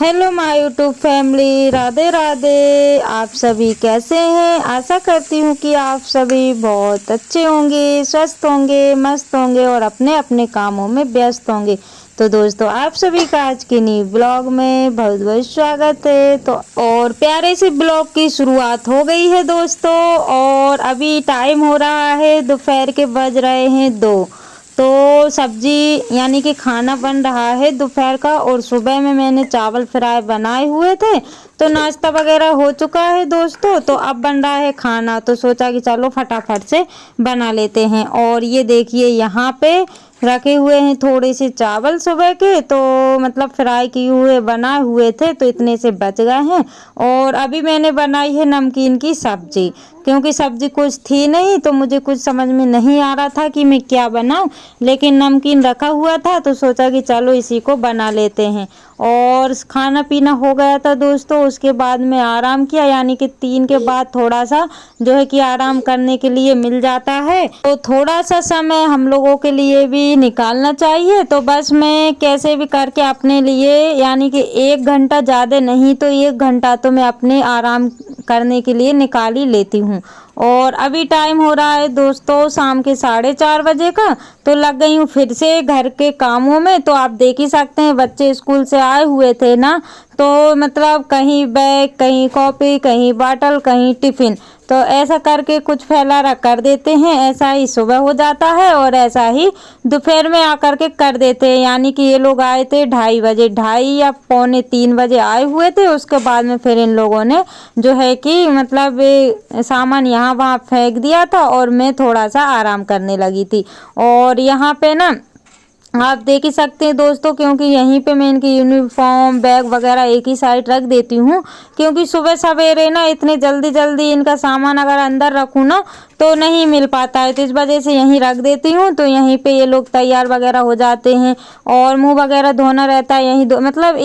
Hello my YouTube family, Radhe Radhe. आप सभी कैसे हैं? आशा करती हूँ कि आप सभी बहुत अच्छे होंगे, स्वस्थ होंगे, मस्त होंगे और अपने अपने कामों में व्यस्त होंगे। तो दोस्तों, आप सभी का आज के न्यू ब्लॉग में बहुत बहुत स्वागत है। तो और प्यारे से ब्लॉग की शुरुआत हो गई है दोस्तों। और अभी टाइम हो रहा है, दोपहर के बज रहे हैं 2। तो सब्जी यानी कि खाना बन रहा है दोपहर का। और सुबह में मैंने चावल फ्राई बनाए हुए थे, तो नाश्ता वगैरह हो चुका है दोस्तों। तो अब बन रहा है खाना, तो सोचा कि चलो फटाफट से बना लेते हैं। और ये देखिए, यहाँ पे रखे हुए हैं थोड़े से चावल सुबह के, तो मतलब फ्राई किए हुए बनाए हुए थे, तो इतने से बच गए हैं। और अभी मैंने बनाई है नमकीन की सब्जी, क्योंकि सब्जी कुछ थी नहीं, तो मुझे कुछ समझ में नहीं आ रहा था कि मैं क्या बनाऊं। लेकिन नमकीन रखा हुआ था, तो सोचा कि चलो इसी को बना लेते हैं। और खाना पीना हो गया था दोस्तों। उसके बाद में आराम किया, यानी कि 3 के बाद थोड़ा सा जो है कि आराम करने के लिए मिल जाता है, तो थोड़ा सा समय हम लोगों के लिए भी निकालना चाहिए। तो बस मैं कैसे भी करके अपने लिए, यानी कि 1 घंटा, ज़्यादा नहीं तो 1 घंटा तो मैं अपने आराम करने के लिए निकाल ही लेती हूँ। और अभी टाइम हो रहा है दोस्तों शाम के 4:30 बजे का। तो लग गई हूँ फिर से घर के कामों में। तो आप देख ही सकते हैं, बच्चे स्कूल से आए हुए थे ना, तो मतलब कहीं बैग, कहीं कॉपी, कहीं बॉटल, कहीं टिफ़िन, तो ऐसा करके कुछ फैला रख कर देते हैं। ऐसा ही सुबह हो जाता है और ऐसा ही दोपहर में आकर के कर देते हैं। यानी कि ये लोग आए थे 2:30 बजे, 2:30 या पौने 3 बजे आए हुए थे। उसके बाद में फिर इन लोगों ने जो है कि मतलब सामान यहाँ वहाँ फेंक दिया था, और मैं थोड़ा सा आराम करने लगी थी। और यहाँ पे ना आप देख ही सकते हैं दोस्तों, क्योंकि यहीं पे मैं इनकी यूनिफॉर्म, बैग वगैरह एक ही साइड रख देती हूँ। क्योंकि सुबह सवेरे ना इतने जल्दी जल्दी इनका सामान अगर अंदर रखूँ ना, तो नहीं मिल पाता है। तो इस वजह से यहीं रख देती हूँ, तो यहीं पे ये लोग तैयार वगैरह हो जाते हैं। और मुंह वगैरह धोना रहता है यहीं मतलब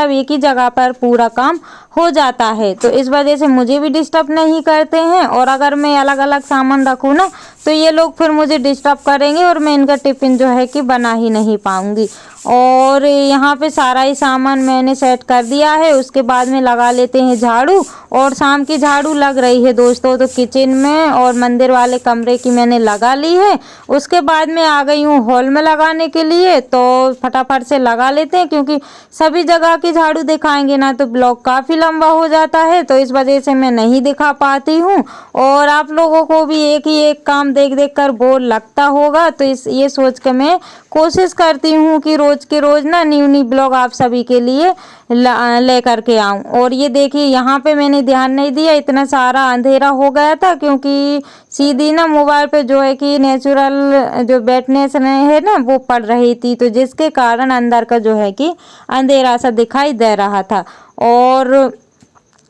एक ही जगह पर पूरा काम हो जाता है। तो इस वजह से मुझे भी डिस्टर्ब नहीं करते हैं। और अगर मैं अलग अलग सामान रखूँ ना, तो ये लोग फिर मुझे डिस्टर्ब करेंगे और मैं इनका टिफ़िन जो है कि बना ही नहीं पाऊँगी। और यहाँ पे सारा ही सामान मैंने सेट कर दिया है। उसके बाद में लगा लेते हैं झाड़ू। और शाम की झाड़ू लग रही है दोस्तों, तो किचन में और मंदिर वाले कमरे की मैंने लगा ली है। उसके बाद में आ गई हूँ हॉल में लगाने के लिए। तो फटाफट से लगा लेते हैं, क्योंकि सभी जगह की झाड़ू दिखाएंगे ना तो ब्लॉग काफ़ी लंबा हो जाता है, तो इस वजह से मैं नहीं दिखा पाती हूँ। और आप लोगों को भी एक ही एक काम देख देख कर बोर लगता होगा, तो ये सोच के मैं कोशिश करती हूँ कि रोज़ के रोज़ ना न्यू न्यू ब्लॉग आप सभी के लिए ले करके आऊँ। और ये देखिए, यहाँ पे मैंने ध्यान नहीं दिया, इतना सारा अंधेरा हो गया था, क्योंकि सीधी ना मोबाइल पे जो है कि नेचुरल जो ब्राइटनेस है ना वो पड़ रही थी, तो जिसके कारण अंदर का जो है कि अंधेरा सा दिखाई दे रहा था। और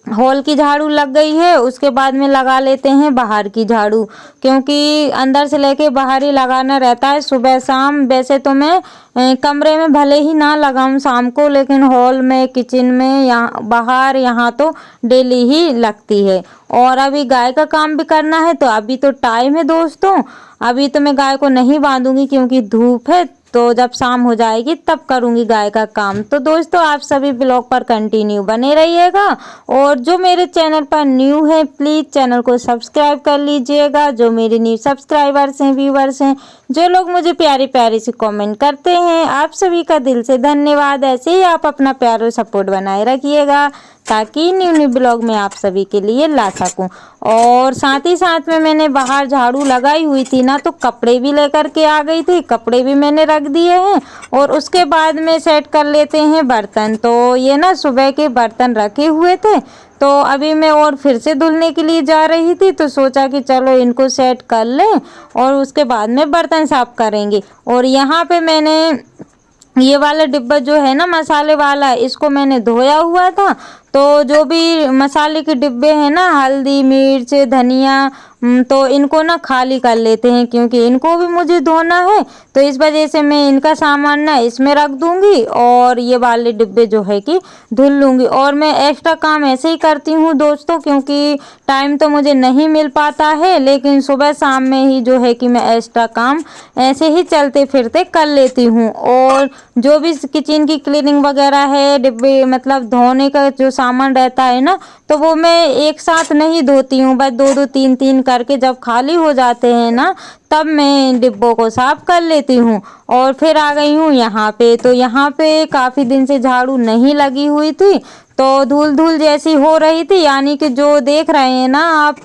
हॉल की झाड़ू लग गई है। उसके बाद में लगा लेते हैं बाहर की झाड़ू, क्योंकि अंदर से लेके बाहर ही लगाना रहता है सुबह शाम। वैसे तो मैं कमरे में भले ही ना लगाऊं शाम को, लेकिन हॉल में, किचन में, यहाँ बाहर, यहाँ तो डेली ही लगती है। और अभी गाय का काम भी करना है, तो अभी तो टाइम है दोस्तों। अभी तो मैं गाय को नहीं बांधूंगी, क्योंकि धूप है, तो जब शाम हो जाएगी तब करूंगी गाय का काम। तो दोस्तों, आप सभी ब्लॉग पर कंटिन्यू बने रहिएगा। और जो मेरे चैनल पर न्यू है, प्लीज़ चैनल को सब्सक्राइब कर लीजिएगा। जो मेरे न्यू सब्सक्राइबर्स हैं, व्यूवर्स हैं, जो लोग मुझे प्यारे प्यारे से कमेंट करते हैं, आप सभी का दिल से धन्यवाद। ऐसे ही आप अपना प्यार और सपोर्ट बनाए रखिएगा, ताकि न्यू न्यू ब्लॉग में आप सभी के लिए ला सकूं। और साथ ही साथ में मैंने बाहर झाड़ू लगाई हुई थी ना, तो कपड़े भी लेकर के आ गई थी, कपड़े भी मैंने रख दिए हैं। और उसके बाद में सेट कर लेते हैं बर्तन। तो ये ना सुबह के बर्तन रखे हुए थे, तो अभी मैं और फिर से धुलने के लिए जा रही थी, तो सोचा कि चलो इनको सेट कर लें और उसके बाद में बर्तन साफ करेंगे। और यहाँ पे मैंने ये वाला डिब्बा जो है ना मसाले वाला, इसको मैंने धोया हुआ था, तो जो भी मसाले के डिब्बे हैं ना, हल्दी, मिर्च, धनिया, तो इनको ना खाली कर लेते हैं क्योंकि इनको भी मुझे धोना है। तो इस वजह से मैं इनका सामान ना इसमें रख दूंगी और ये वाले डिब्बे जो है कि धुल लूंगी। और मैं एक्स्ट्रा काम ऐसे ही करती हूँ दोस्तों, क्योंकि टाइम तो मुझे नहीं मिल पाता है, लेकिन सुबह शाम में ही जो है कि मैं एक्स्ट्रा काम ऐसे ही चलते फिरते कर लेती हूँ। और जो भी किचन की क्लीनिंग वगैरह है, डिब्बे मतलब धोने का जो सामान रहता है ना, तो वो मैं एक साथ नहीं धोती हूँ, बस दो दो तीन तीन करके जब खाली हो जाते हैं ना, तब मैं डिब्बों को साफ कर लेती हूँ। और फिर आ गई हूँ यहाँ पे। तो यहाँ पे काफ़ी दिन से झाड़ू नहीं लगी हुई थी, तो धूल धूल जैसी हो रही थी, यानी कि जो देख रहे हैं ना आप,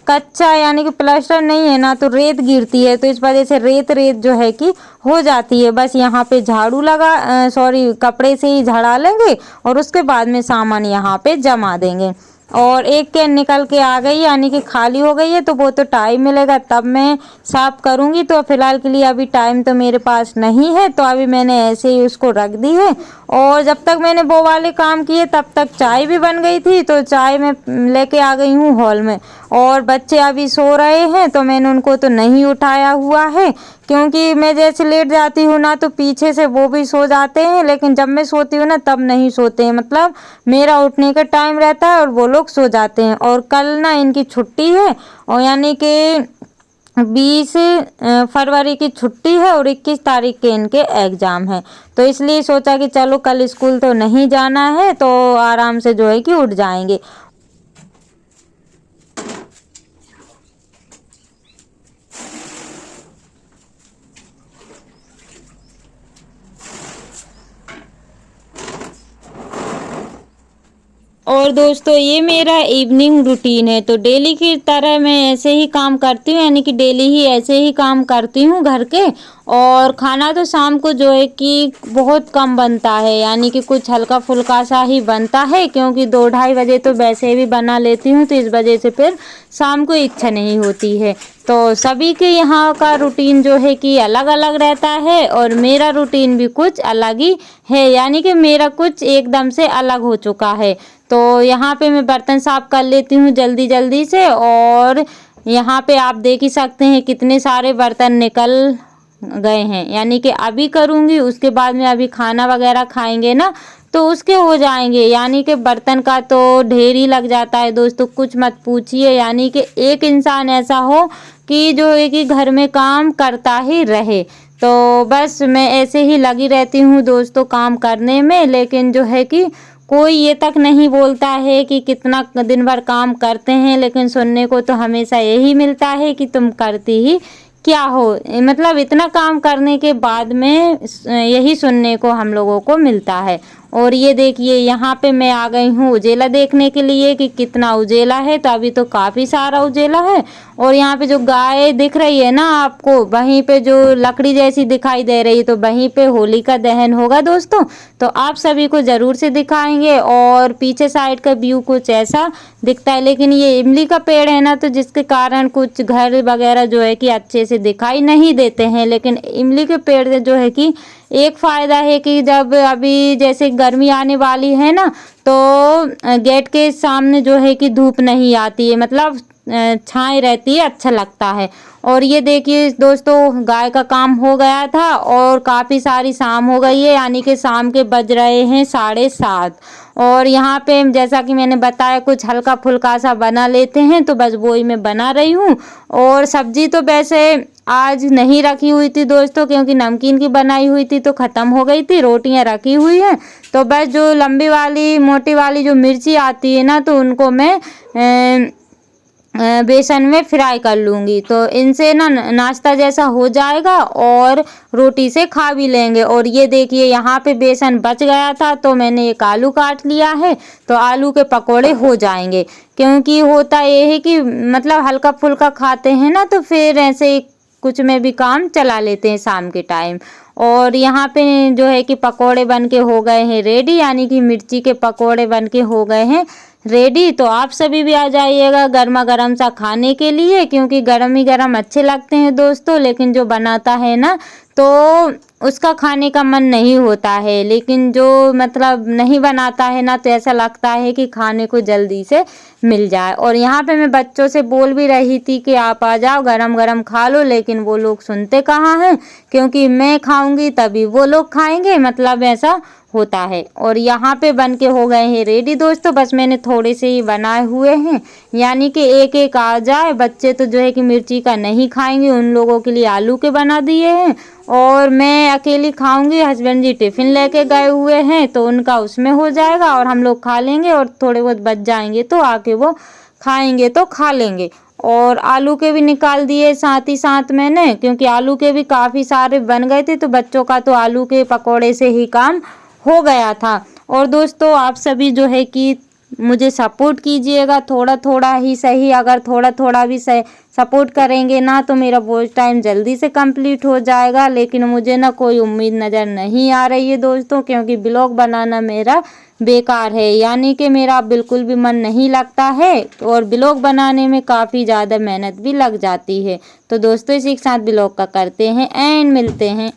कच्चा यानी कि प्लास्टर नहीं है ना, तो रेत गिरती है, तो इस वजह से रेत रेत जो है कि हो जाती है। बस यहाँ पे झाड़ू लगा सॉरी कपड़े से ही झाड़ा लेंगे और उसके बाद में सामान यहाँ पे जमा देंगे। और एक कैन निकल के आ गई, यानी कि खाली हो गई है, तो वो तो टाइम मिलेगा तब मैं साफ करूँगी। तो फिलहाल के लिए अभी टाइम तो मेरे पास नहीं है, तो अभी मैंने ऐसे ही उसको रख दी है। और जब तक मैंने वो वाले काम किए तब तक चाय भी बन गई थी, तो चाय मैं लेके आ गई हूँ हॉल में। और बच्चे अभी सो रहे हैं, तो मैंने उनको तो नहीं उठाया हुआ है, क्योंकि मैं जैसे लेट जाती हूँ ना, तो पीछे से वो भी सो जाते हैं, लेकिन जब मैं सोती हूँ ना तब नहीं सोते हैं। मतलब मेरा उठने का टाइम रहता है और वो लोग सो जाते हैं। और कल ना इनकी छुट्टी है, और यानी कि 20 फरवरी की छुट्टी है और 21 तारीख के इनके एग्ज़ाम है। तो इसलिए सोचा कि चलो कल स्कूल तो नहीं जाना है, तो आराम से जो है कि उठ जाएंगे। और दोस्तों ये मेरा इवनिंग रूटीन है, तो डेली की तरह मैं ऐसे ही काम करती हूँ, यानी कि डेली ही ऐसे ही काम करती हूँ घर के। और खाना तो शाम को जो है कि बहुत कम बनता है, यानी कि कुछ हल्का फुल्का सा ही बनता है, क्योंकि 2-2:30 बजे तो वैसे भी बना लेती हूँ, तो इस वजह से फिर शाम को इच्छा नहीं होती है। तो सभी के यहाँ का रूटीन जो है कि अलग अलग रहता है, और मेरा रूटीन भी कुछ अलग ही है, यानी कि मेरा कुछ एकदम से अलग हो चुका है। तो यहाँ पे मैं बर्तन साफ कर लेती हूँ जल्दी जल्दी से। और यहाँ पे आप देख ही सकते हैं कितने सारे बर्तन निकल गए हैं, यानी कि अभी करूँगी, उसके बाद में अभी खाना वगैरह खाएंगे ना, तो उसके हो जाएंगे। यानी कि बर्तन का तो ढेर ही लग जाता है दोस्तों, कुछ मत पूछिए। यानी कि एक इंसान ऐसा हो कि जो है कि घर में काम करता ही रहे। तो बस मैं ऐसे ही लगी रहती हूँ दोस्तों काम करने में, लेकिन जो है कि कोई ये तक नहीं बोलता है कि कितना दिन भर काम करते हैं, लेकिन सुनने को तो हमेशा यही मिलता है कि तुम करती ही क्या हो। मतलब इतना काम करने के बाद में यही सुनने को हम लोगों को मिलता है। और ये देखिए यहाँ पे मैं आ गई हूँ उजेला देखने के लिए कि कितना उजेला है, तो अभी तो काफ़ी सारा उजेला है। और यहाँ पे जो गाय दिख रही है ना आपको, वहीं पे जो लकड़ी जैसी दिखाई दे रही है, तो वहीं पे होली का दहन होगा दोस्तों, तो आप सभी को ज़रूर से दिखाएंगे। और पीछे साइड का व्यू कुछ ऐसा दिखता है, लेकिन ये इमली का पेड़ है ना, तो जिसके कारण कुछ घर वगैरह जो है कि अच्छे से दिखाई नहीं देते हैं। लेकिन इमली के पेड़ से जो है कि एक फ़ायदा है कि जब अभी जैसे गर्मी आने वाली है ना, तो गेट के सामने जो है कि धूप नहीं आती है, मतलब छाँव रहती है, अच्छा लगता है। और ये देखिए दोस्तों गाय का काम हो गया था और काफ़ी सारी शाम हो गई है, यानी कि शाम के बज रहे हैं 7:30। और यहाँ पे जैसा कि मैंने बताया कुछ हल्का फुल्का सा बना लेते हैं, तो बस वही मैं बना रही हूँ। और सब्जी तो वैसे आज नहीं रखी हुई थी दोस्तों, क्योंकि नमकीन की बनाई हुई थी तो ख़त्म हो गई थी, रोटियाँ रखी हुई हैं। तो बस जो लंबी वाली मोटी वाली जो मिर्ची आती है ना, तो उनको मैं बेसन में फ्राई कर लूँगी, तो इनसे ना नाश्ता जैसा हो जाएगा और रोटी से खा भी लेंगे। और ये देखिए यहाँ पे बेसन बच गया था, तो मैंने एक आलू काट लिया है, तो आलू के पकोड़े हो जाएंगे। क्योंकि होता ये है कि मतलब हल्का फुल्का खाते हैं ना, तो फिर ऐसे कुछ में भी काम चला लेते हैं शाम के टाइम। और यहाँ पे जो है कि पकोड़े बन के हो गए हैं रेडी, यानी कि मिर्ची के पकोड़े बन के हो गए हैं रेडी। तो आप सभी भी आ जाइएगा गर्मा गर्म सा खाने के लिए, क्योंकि गर्म ही गर्म अच्छे लगते हैं दोस्तों। लेकिन जो बनाता है ना, तो उसका खाने का मन नहीं होता है। लेकिन जो मतलब नहीं बनाता है ना, तो ऐसा लगता है कि खाने को जल्दी से मिल जाए। और यहाँ पे मैं बच्चों से बोल भी रही थी कि आप आ जाओ, गरम गरम खा लो, लेकिन वो लोग सुनते कहाँ हैं, क्योंकि मैं खाऊंगी तभी वो लोग खाएंगे, मतलब ऐसा होता है। और यहाँ पे बन के हो गए हैं रेडी दोस्तों, बस मैंने थोड़े से ही बनाए हुए हैं, यानी कि एक एक आ जाए। बच्चे तो जो है कि मिर्ची का नहीं खाएंगे, उन लोगों के लिए आलू के बना दिए हैं, और मैं अकेली खाऊंगी। हस्बैंड जी टिफिन लेके गए हुए हैं, तो उनका उसमें हो जाएगा और हम लोग खा लेंगे, और थोड़े बहुत बच जाएंगे तो आके वो खाएंगे तो खा लेंगे। और आलू के भी निकाल दिए साथ ही साथ मैंने, क्योंकि आलू के भी काफ़ी सारे बन गए थे, तो बच्चों का तो आलू के पकौड़े से ही काम हो गया था। और दोस्तों आप सभी जो है कि मुझे सपोर्ट कीजिएगा, थोड़ा थोड़ा ही सही, अगर थोड़ा थोड़ा भी सपोर्ट करेंगे ना, तो मेरा वॉच टाइम जल्दी से कंप्लीट हो जाएगा। लेकिन मुझे ना कोई उम्मीद नज़र नहीं आ रही है दोस्तों, क्योंकि ब्लॉग बनाना मेरा बेकार है, यानी कि मेरा बिल्कुल भी मन नहीं लगता है, और ब्लॉग बनाने में काफ़ी ज़्यादा मेहनत भी लग जाती है। तो दोस्तों इसी के साथ ब्लॉग का करते हैं एंड मिलते हैं